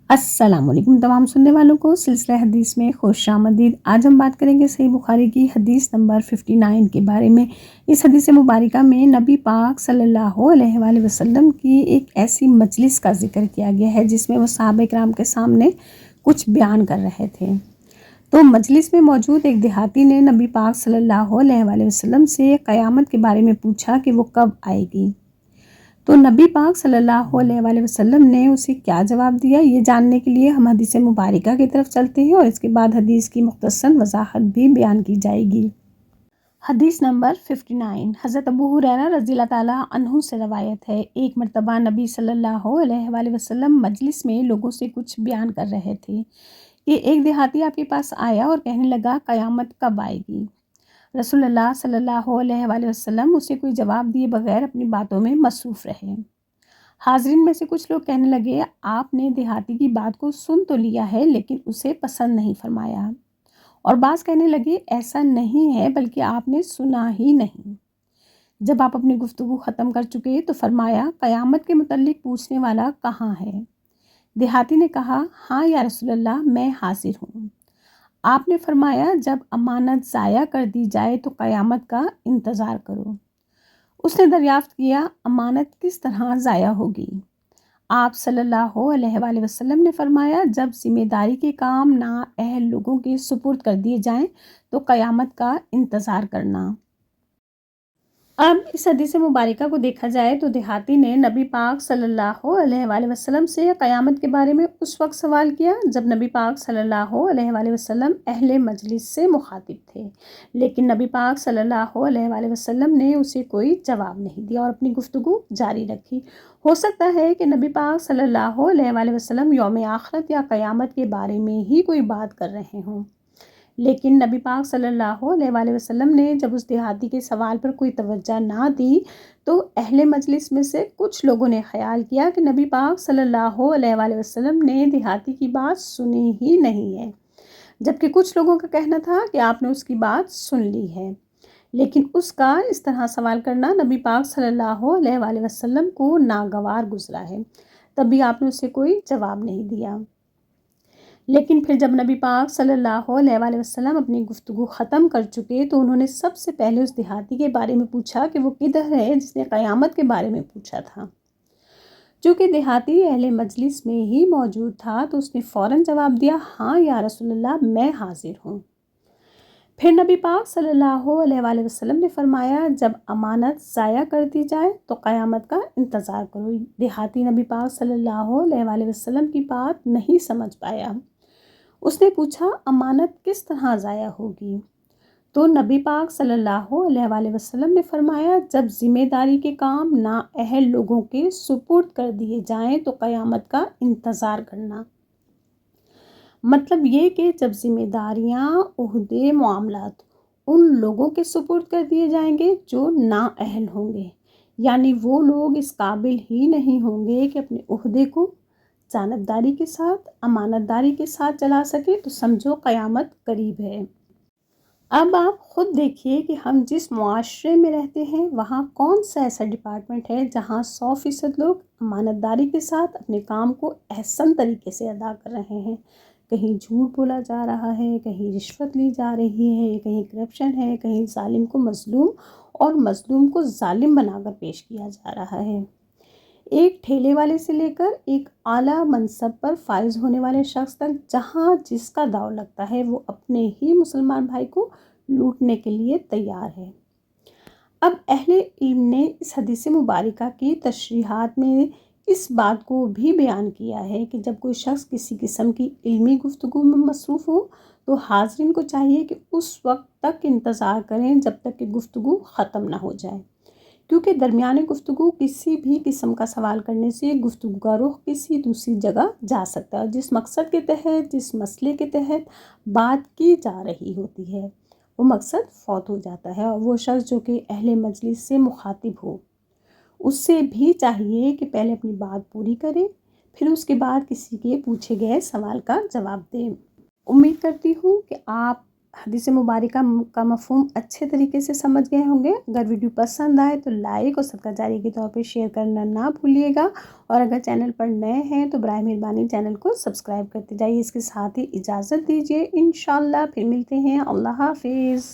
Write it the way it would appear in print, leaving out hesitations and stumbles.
السلام علیکم تمام سننے والوں کو سلسلہ حدیث میں خوش آمدید۔ آج ہم بات کریں گے صحیح بخاری کی حدیث نمبر 59 کے بارے میں۔ اس حدیث مبارکہ میں نبی پاک صلی اللہ علیہ وآلہ وسلم کی ایک ایسی مجلس کا ذکر کیا گیا ہے جس میں وہ صحابہ کرام کے سامنے کچھ بیان کر رہے تھے۔ تو مجلس میں موجود ایک دیہاتی نے نبی پاک صلی اللہ علیہ وآلہ وسلم سے قیامت کے بارے میں پوچھا کہ وہ کب آئے گی۔ تو نبی پاک صلی اللہ علیہ وآلہ وسلم نے اسے کیا جواب دیا، یہ جاننے کے لیے ہم حدیث مبارکہ کی طرف چلتے ہیں اور اس کے بعد حدیث کی مختصر وضاحت بھی بیان کی جائے گی۔ حدیث نمبر 59 حضرت ابو ہریرہ رضی اللہ تعالیٰ عنہ سے روایت ہے، ایک مرتبہ نبی صلی اللہ علیہ وآلہ وسلم مجلس میں لوگوں سے کچھ بیان کر رہے تھے کہ ایک دیہاتی آپ کے پاس آیا اور کہنے لگا قیامت کب آئے گی۔ رسول اللہ صلی اللہ علیہ وآلہ وسلم اسے کوئی جواب دیے بغیر اپنی باتوں میں مصروف رہے۔ حاضرین میں سے کچھ لوگ کہنے لگے، آپ نے دیہاتی کی بات کو سن تو لیا ہے لیکن اسے پسند نہیں فرمایا، اور بعض کہنے لگے ایسا نہیں ہے بلکہ آپ نے سنا ہی نہیں۔ جب آپ اپنی گفتگو ختم کر چکے تو فرمایا، قیامت کے متعلق پوچھنے والا کہاں ہے؟ دیہاتی نے کہا، ہاں یا رسول اللہ، میں حاضر ہوں۔ آپ نے فرمایا، جب امانت ضائع کر دی جائے تو قیامت کا انتظار کرو۔ اس نے دریافت کیا، امانت کس طرح ضائع ہوگی؟ آپ صلی اللہ علیہ وآلہ وسلم نے فرمایا، جب ذمہ داری کے کام نااہل لوگوں کے سپرد کر دیے جائیں تو قیامت کا انتظار کرنا۔ اب اس حدیث مبارکہ کو دیکھا جائے تو دیہاتی نے نبی پاک صلی اللہ علیہ وآلہ وسلم سے قیامت کے بارے میں اس وقت سوال کیا جب نبی پاک صلی اللہ علیہ وآلہ وسلم اہل مجلس سے مخاطب تھے، لیکن نبی پاک صلی اللہ علیہ وآلہ وسلم نے اسے کوئی جواب نہیں دیا اور اپنی گفتگو جاری رکھی۔ ہو سکتا ہے کہ نبی پاک صلی اللہ علیہ وآلہ وسلم یوم آخرت یا قیامت کے بارے میں ہی کوئی بات کر رہے ہوں، لیکن نبی پاک صلی اللہ علیہ وآلہ وسلم نے جب اس دیہاتی کے سوال پر کوئی توجہ نہ دی تو اہل مجلس میں سے کچھ لوگوں نے خیال کیا کہ نبی پاک صلی اللہ علیہ وآلہ وسلم نے دیہاتی کی بات سنی ہی نہیں ہے، جبکہ کچھ لوگوں کا کہنا تھا کہ آپ نے اس کی بات سن لی ہے، لیکن اس کا اس طرح سوال کرنا نبی پاک صلی اللہ علیہ وآلہ وسلم کو ناگوار گزرا ہے، تب بھی آپ نے اسے کوئی جواب نہیں دیا۔ لیکن پھر جب نبی پاک صلی اللہ علیہ وآلہ وسلم اپنی گفتگو ختم کر چکے تو انہوں نے سب سے پہلے اس دیہاتی کے بارے میں پوچھا کہ وہ کدھر ہے جس نے قیامت کے بارے میں پوچھا تھا۔ چونکہ دیہاتی اہل مجلس میں ہی موجود تھا تو اس نے فوراً جواب دیا، ہاں یا رسول اللہ، میں حاضر ہوں۔ پھر نبی پاک صلی اللہ علیہ وآلہ وسلم نے فرمایا، جب امانت ضائع کر دی جائے تو قیامت کا انتظار کرو۔ دیہاتی نبی پاک صلی اللہ علیہ وآلہ وسلم کی بات نہیں سمجھ پایا۔ اس نے پوچھا، امانت کس طرح ضائع ہوگی؟ تو نبی پاک صلی اللہ علیہ وآلہ وسلم نے فرمایا، جب ذمہ داری کے کام نااہل لوگوں کے سپرد کر دیے جائیں تو قیامت کا انتظار کرنا۔ مطلب یہ کہ جب ذمہ داریاں، عہدے، معاملات ان لوگوں کے سپرد کر دیے جائیں گے جو نااہل ہوں گے، یعنی وہ لوگ اس قابل ہی نہیں ہوں گے کہ اپنے عہدے کو جانبداری کے ساتھ، امانت داری کے ساتھ چلا سکے، تو سمجھو قیامت قریب ہے۔ اب آپ خود دیکھیے کہ ہم جس معاشرے میں رہتے ہیں وہاں کون سا ایسا ڈپارٹمنٹ ہے جہاں 100% لوگ امانت داری کے ساتھ اپنے کام کو احسن طریقے سے ادا کر رہے ہیں۔ کہیں جھوٹ بولا جا رہا ہے، کہیں رشوت لی جا رہی ہے، کہیں کرپشن ہے، کہیں ظالم کو مظلوم اور مظلوم کو ظالم بنا کر پیش کیا جا رہا ہے۔ ایک ٹھیلے والے سے لے کر ایک اعلیٰ منصب پر فائز ہونے والے شخص تک جہاں جس کا داؤ لگتا ہے وہ اپنے ہی مسلمان بھائی کو لوٹنے کے لیے تیار ہے۔ اب اہل علم نے اس حدیث مبارکہ کی تشریحات میں اس بات کو بھی بیان کیا ہے کہ جب کوئی شخص کسی قسم کی علمی گفتگو میں مصروف ہو تو حاضرین کو چاہیے کہ اس وقت تک انتظار کریں جب تک کہ گفتگو ختم نہ ہو جائے، کیونکہ درمیان گفتگو کسی بھی قسم کا سوال کرنے سے گفتگو کا رخ کسی دوسری جگہ جا سکتا ہے، جس مقصد کے تحت، جس مسئلے کے تحت بات کی جا رہی ہوتی ہے وہ مقصد فوت ہو جاتا ہے، اور وہ شخص جو کہ اہل مجلس سے مخاطب ہو اس سے بھی چاہیے کہ پہلے اپنی بات پوری کرے، پھر اس کے بعد کسی کے پوچھے گئے سوال کا جواب دے۔ امید کرتی ہوں کہ آپ حدیث مبارکہ کا مفہوم اچھے طریقے سے سمجھ گئے ہوں گے۔ اگر ویڈیو پسند آئے تو لائک اور صدقہ جاری کے طور پہ شیئر کرنا نہ بھولیے گا، اور اگر چینل پر نئے ہیں تو برائے مہربانی چینل کو سبسکرائب کرتے جائیے۔ اس کے ساتھ ہی اجازت دیجیے، انشاءاللہ پھر ملتے ہیں۔ اللہ حافظ۔